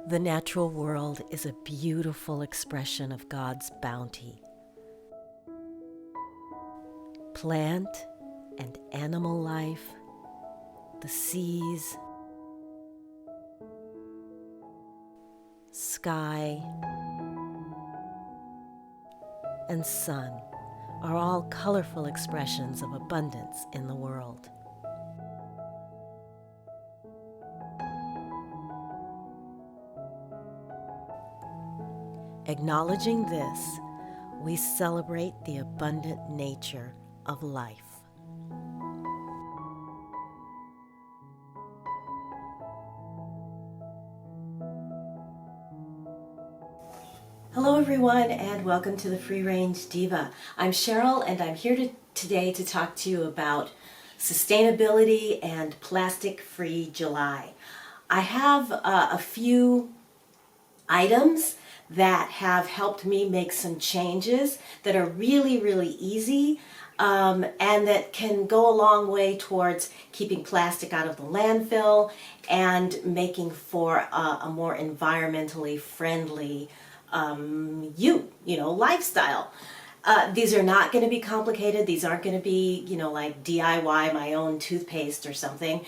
The natural world is a beautiful expression of God's bounty. Plant and animal life, the seas, sky, and sun are all colorful expressions of abundance in the world. Acknowledging this, we celebrate the abundant nature of life. Hello everyone, and welcome to the Free Range Diva. I'm Cheryl, and I'm here today to talk to you about sustainability and plastic-free July. I have a few items that have helped me make some changes that are really easy and that can go a long way towards keeping plastic out of the landfill and making for a more environmentally friendly lifestyle. These are not going to be complicated. These aren't going to be, like DIY my own toothpaste or something.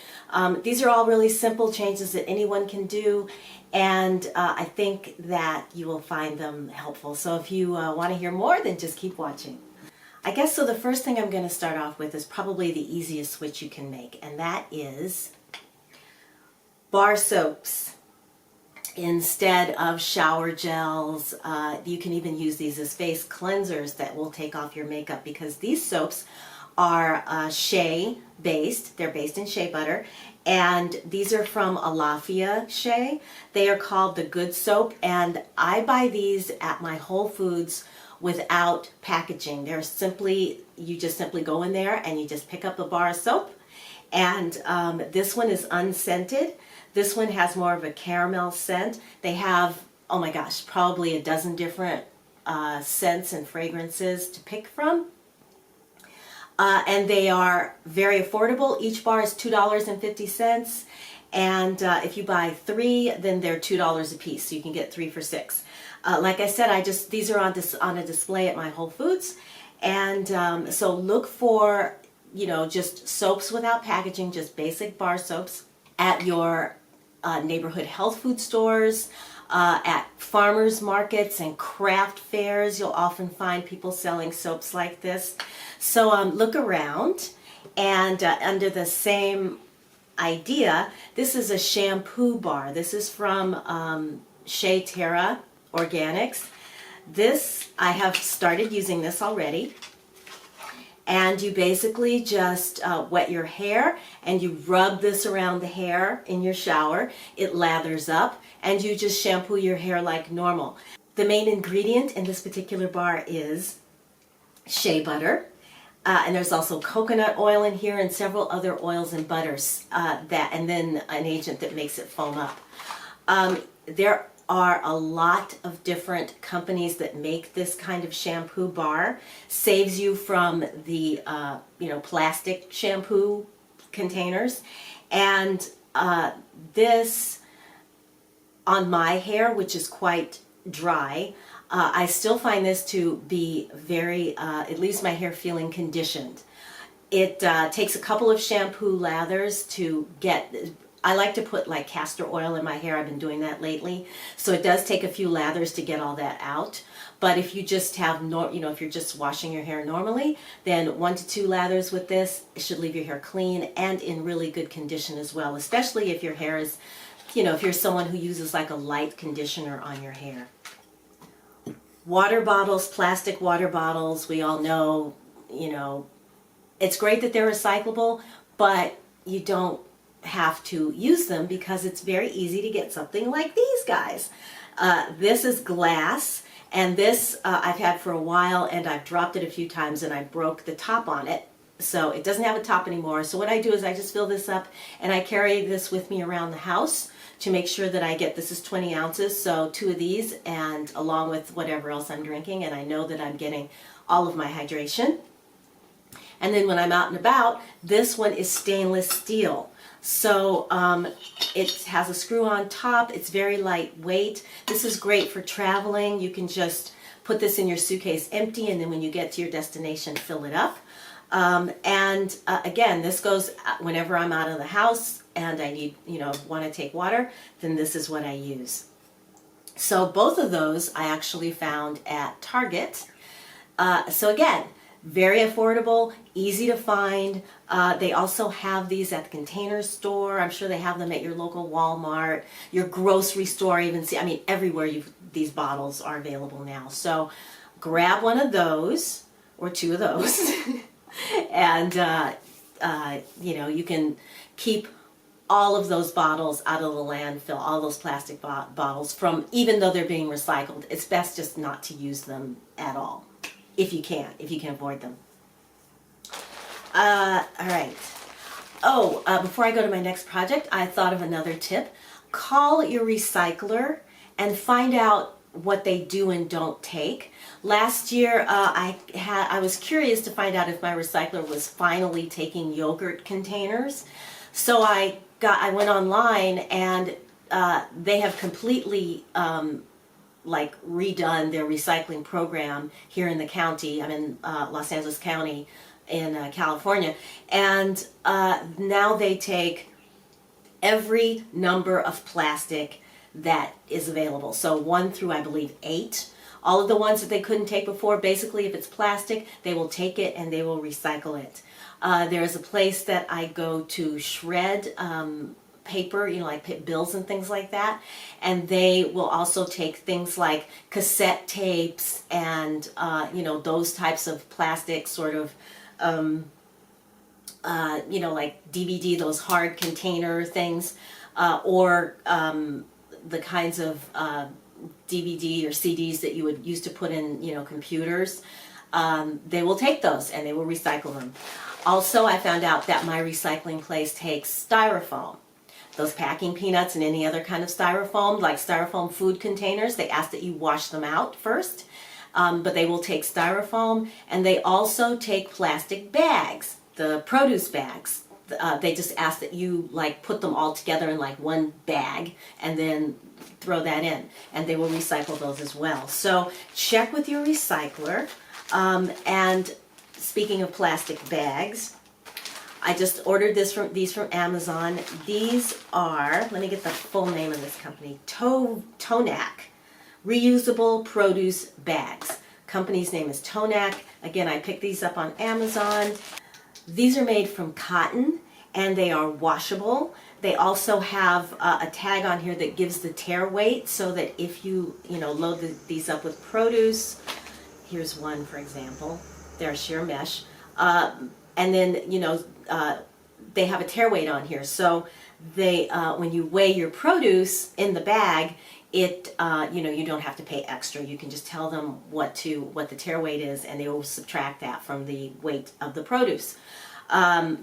These are all really simple changes that anyone can do, and I think that you will find them helpful. So if you want to hear more, then just keep watching. I guess so the first thing I'm going to start off with is probably the easiest switch you can make, and that is bar soaps. Instead of shower gels, you can even use these as face cleansers that will take off your makeup, because these soaps are shea based. They're based in shea butter, and these are from Alafia Shea. They are called the Good Soap, and I buy these at my Whole Foods without packaging. You just simply go in there and you just pick up a bar of soap, and this one is unscented. This one has more of a caramel scent. They have, oh my gosh, probably a dozen different scents and fragrances to pick from. And they are very affordable. Each bar is $2.50. And if you buy 3, then they're $2 a piece. So you can get 3 for $6. Like I said, these are on a display at my Whole Foods. And so look for, just soaps without packaging, just basic bar soaps at your neighborhood health food stores, at farmers markets and craft fairs. You'll often find people selling soaps like this. So look around, and under the same idea, this is a shampoo bar. This is from Shea Terra Organics. I have started using this already. And you basically just wet your hair and you rub this around the hair in your shower. It lathers up and you just shampoo your hair like normal. The main ingredient in this particular bar is shea butter. And there's also coconut oil in here and several other oils and butters and then an agent that makes it foam up. There are a lot of different companies that make this kind of shampoo bar. Saves you from the plastic shampoo containers. And this on my hair, which is quite dry, I still find this to be very, it leaves my hair feeling conditioned. It takes a couple of shampoo lathers to get. I like to put like castor oil in my hair. I've been doing that lately. So it does take a few lathers to get all that out. But if you just have, if you're just washing your hair normally, then 1 to 2 lathers with this should leave your hair clean and in really good condition as well, especially if your hair is, if you're someone who uses like a light conditioner on your hair. Water bottles, plastic water bottles, we all know, it's great that they're recyclable, but you don't have to use them because it's very easy to get something like these guys. This is glass, and this I've had for a while, and I've dropped it a few times and I broke the top on it, so it doesn't have a top anymore. So what I do is I just fill this up and I carry this with me around the house to make sure that this is 20 ounces, so 2 of these, and along with whatever else I'm drinking, and I know that I'm getting all of my hydration. And then when I'm out and about, this one is stainless steel. So it has a screw on top. It's very lightweight. This is great for traveling. You can just put this in your suitcase empty, and then when you get to your destination, fill it up. Again, this goes whenever I'm out of the house and I need, want to take water, then this is what I use. So both of those I actually found at Target. So again, very affordable, easy to find. They also have these at the Container Store. I'm sure they have them at your local Walmart, your grocery store, even everywhere these bottles are available now. So grab one of those or two of those and you can keep all of those bottles out of the landfill, all those plastic bottles from, even though they're being recycled, it's best just not to use them at all. If you can avoid them. All right. Before I go to my next project, I thought of another tip. Call your recycler and find out what they do and don't take. Last year, I was curious to find out if my recycler was finally taking yogurt containers. So I went online, and they have completely redone their recycling program here in the county. I'm in Los Angeles County in California, and now they take every number of plastic that is available. So 1 through, I believe, 8. All of the ones that they couldn't take before, basically if it's plastic, they will take it and they will recycle it. There is a place that I go to shred paper, like bills and things like that, and they will also take things like cassette tapes and those types of plastic sort of like DVD, those hard container things, or the kinds of DVD or CDs that you would use to put in computers. They will take those and they will recycle them. Also, I found out that my recycling place takes styrofoam. Those packing peanuts and any other kind of styrofoam, like styrofoam food containers, they ask that you wash them out first, but they will take styrofoam, and they also take plastic bags, the produce bags. They just ask that you put them all together in one bag and then throw that in, and they will recycle those as well. So check with your recycler. And speaking of plastic bags, I just ordered these from Amazon. These are, let me get the full name of this company, Tonak Reusable Produce Bags. Company's name is Tonak. Again, I picked these up on Amazon. These are made from cotton and they are washable. They also have a tag on here that gives the tear weight, so that if you load these up with produce, here's one for example, they're sheer mesh, and then they have a tear weight on here, so they when you weigh your produce in the bag, it you don't have to pay extra. You can just tell them what the tear weight is, and they will subtract that from the weight of the produce.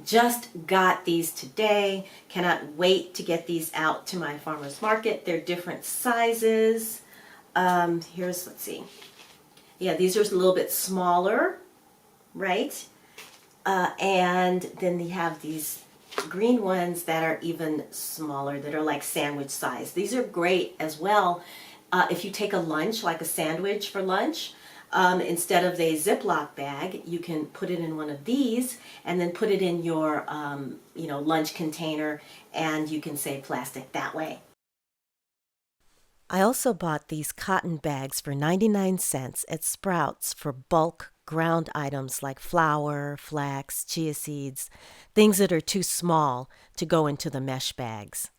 Just got these today. Cannot wait to get these out to my farmer's market. They're different sizes. Let's see. Yeah, these are a little bit smaller, right? And then they have these green ones that are even smaller, that are like sandwich size. These are great as well if you take a lunch, like a sandwich for lunch. Instead of a Ziploc bag, you can put it in one of these and then put it in your lunch container, and you can save plastic that way. I also bought these cotton bags for 99 cents at Sprouts for bulk ground items like flour, flax, chia seeds, things that are too small to go into the mesh bags.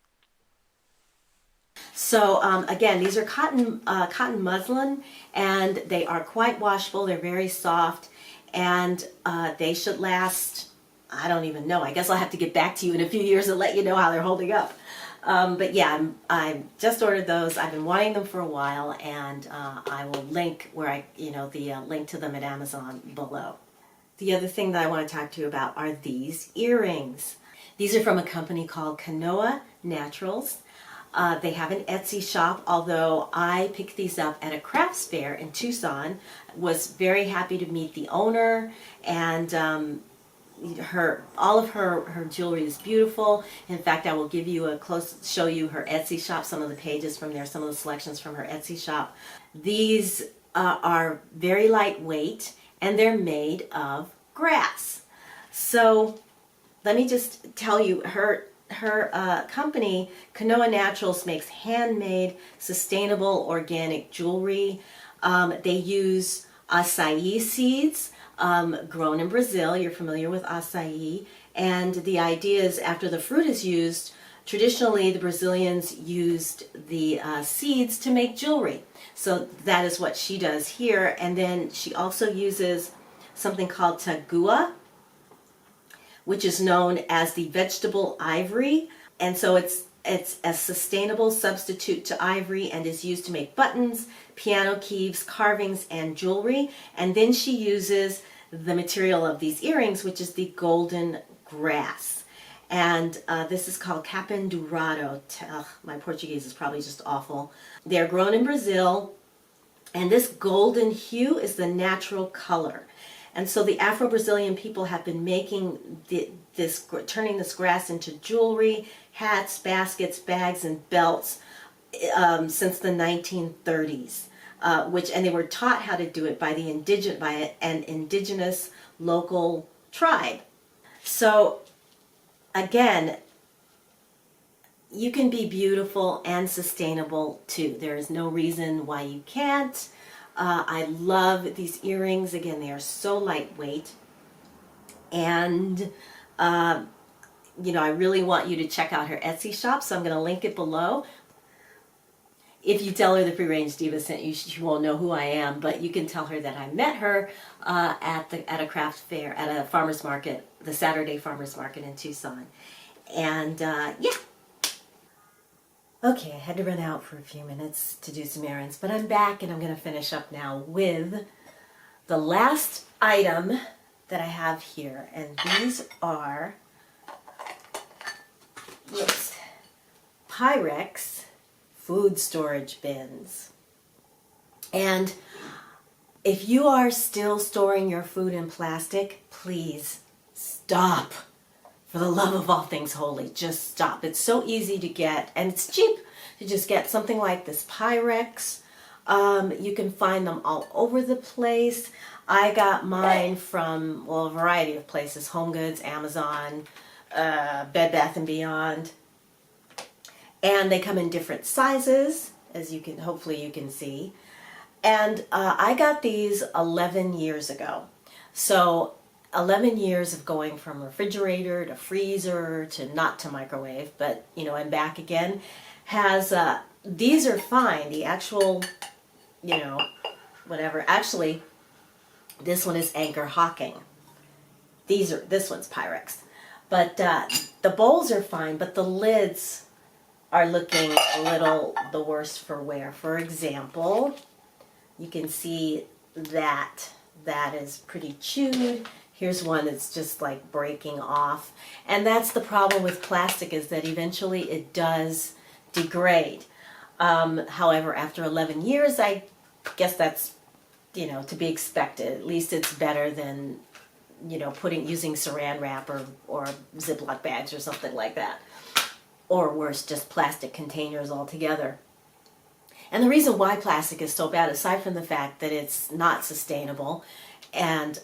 So again, these are cotton muslin, and they are quite washable. They're very soft, and they should last, I don't even know. I guess I'll have to get back to you in a few years and let you know how they're holding up. But yeah, I just ordered those. I've been wanting them for a while, and I will link the link to them at Amazon below. The other thing that I want to talk to you about are these earrings. These are from a company called Kanoa Naturals. They have an Etsy shop, although I picked these up at a crafts fair in Tucson. Was very happy to meet the owner, and all of her jewelry is beautiful. In fact, I will give you show you her Etsy shop, some of the pages from there, some of the selections from her Etsy shop. These are very lightweight, and they're made of grass. So let me just tell you, her company, Kanoa Naturals, makes handmade, sustainable, organic jewelry. They use acai seeds grown in Brazil. You're familiar with acai. And the idea is, after the fruit is used, traditionally the Brazilians used the seeds to make jewelry. So that is what she does here. And then she also uses something called tagua, which is known as the vegetable ivory. And so it's a sustainable substitute to ivory and is used to make buttons, piano keys, carvings, and jewelry. And then she uses the material of these earrings, which is the golden grass. And this is called capim dourado. My Portuguese is probably just awful. They're grown in Brazil, and this golden hue is the natural color. And so the Afro-Brazilian people have been making turning this grass into jewelry, hats, baskets, bags, and belts since the 1930s. And they were taught how to do it by an indigenous local tribe. So again, you can be beautiful and sustainable too. There is no reason why you can't. I love these earrings. Again, they are so lightweight. And, I really want you to check out her Etsy shop, so I'm going to link it below. If you tell her the Free Range Diva sent you, she won't know who I am, but you can tell her that I met her at a craft fair, at a farmer's market, the Saturday farmer's market in Tucson. And, yeah. Okay, I had to run out for a few minutes to do some errands, but I'm back and I'm going to finish up now with the last item that I have here. And these are Pyrex food storage bins. And if you are still storing your food in plastic, please stop. For the love of all things holy, just stop. It's so easy to get, and it's cheap to just get something like this Pyrex. You can find them all over the place. I got mine from, a variety of places: Home Goods, Amazon, Bed Bath & Beyond. And they come in different sizes, as hopefully you can see. And I got these 11 years ago. So 11 years of going from refrigerator to freezer to not to microwave, but I'm back again. These are fine. The actual, whatever. Actually, this one is Anchor Hawking. This one's Pyrex. But the bowls are fine, but the lids are looking a little the worse for wear. For example, you can see that is pretty chewed. Here's one that's just like breaking off. And that's the problem with plastic, is that eventually it does degrade. However, after 11 years, I guess that's, to be expected. At least it's better than, using saran wrap or Ziploc bags or something like that. Or worse, just plastic containers altogether. And the reason why plastic is so bad, aside from the fact that it's not sustainable and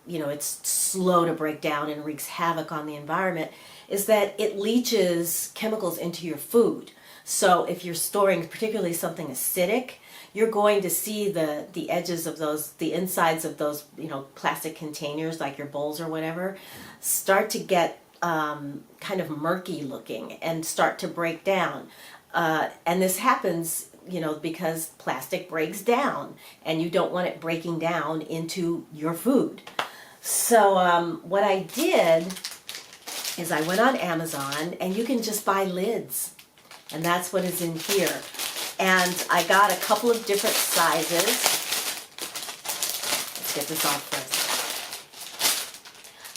it's slow to break down and wreaks havoc on the environment, is that it leaches chemicals into your food. So if you're storing particularly something acidic, you're going to see the edges of the insides of those, plastic containers, like your bowls or whatever, start to get kind of murky looking and start to break down. And this happens, because plastic breaks down and you don't want it breaking down into your food. So what I did is I went on Amazon, and you can just buy lids. And that's what is in here. And I got a couple of different sizes. Let's get this off first.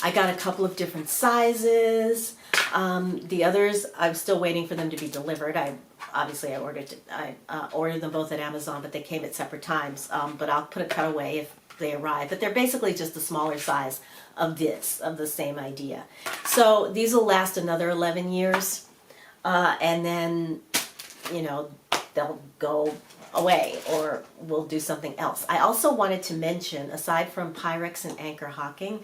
I got a couple of different sizes. The others, I'm still waiting for them to be delivered. I ordered them both at Amazon, but they came at separate times. But I'll put a cutaway they arrive, but they're basically just a smaller size of this, of the same idea. So these will last another 11 years, and then, you know, they'll go away or we'll do something else. I also wanted to mention, aside from Pyrex and Anchor Hocking,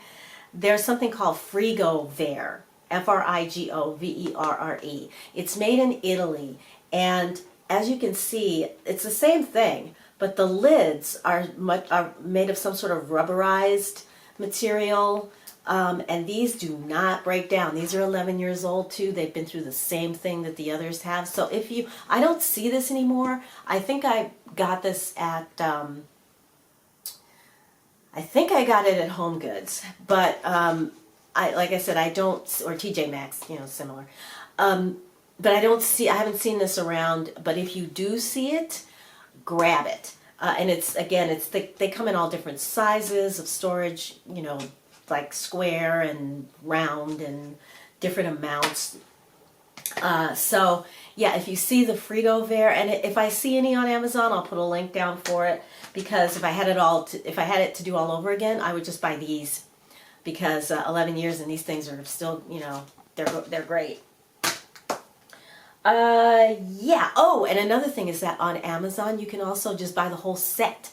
there's something called Frigoverre, Frigoverre. It's made in Italy, and as you can see, it's the same thing, but the lids are made of some sort of rubberized material, and these do not break down. These are 11 years old too. They've been through the same thing that the others have. So if you, I don't see this anymore. I think I got this at, I think I got it at Home Goods, but like I said, I don't, or TJ Maxx, you know, similar. But I haven't seen this around, but if you do see it, grab it. And it's, again, they come in all different sizes of storage, you know, like square and round and different amounts. So yeah, if you see the Frigoverre, and if I see any on Amazon, I'll put a link down for it, because if I had it to do all over again, I would just buy these, because 11 years and these things are still, you know, they're great. Yeah. Oh, and another thing is that on Amazon you can also just buy the whole set,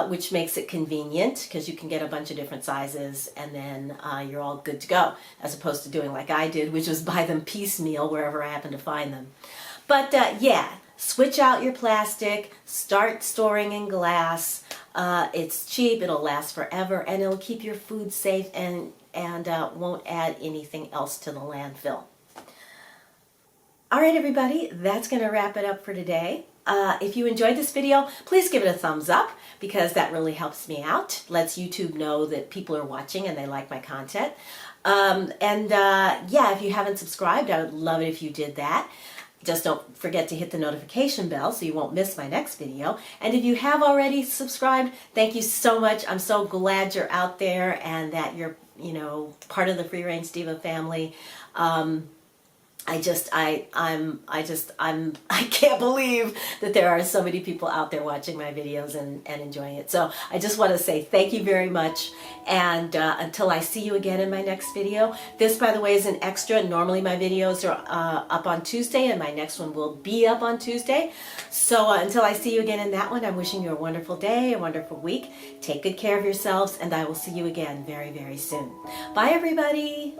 which makes it convenient because you can get a bunch of different sizes, and then you're all good to go, as opposed to doing like I did, which was buy them piecemeal wherever I happen to find them. But yeah, switch out your plastic, start storing in glass. It's cheap, it'll last forever, and it'll keep your food safe and won't add anything else to the landfill. All right, everybody, that's going to wrap it up for today. If you enjoyed this video, please give it a thumbs up, because that really helps me out. Lets YouTube know that people are watching and they like my content. Yeah, if you haven't subscribed, I would love it if you did that. Just don't forget to hit the notification bell so you won't miss my next video. And if you have already subscribed, thank you so much. I'm so glad you're out there and that you're, you know, part of the Free Range Diva family. I can't believe that there are so many people out there watching my videos and enjoying it. So I just want to say thank you very much. And until I see you again in my next video. This, by the way, is an extra. Normally my videos are up on Tuesday, and my next one will be up on Tuesday. So until I see you again in that one, I'm wishing you a wonderful day, a wonderful week. Take good care of yourselves, and I will see you again very, very soon. Bye, everybody.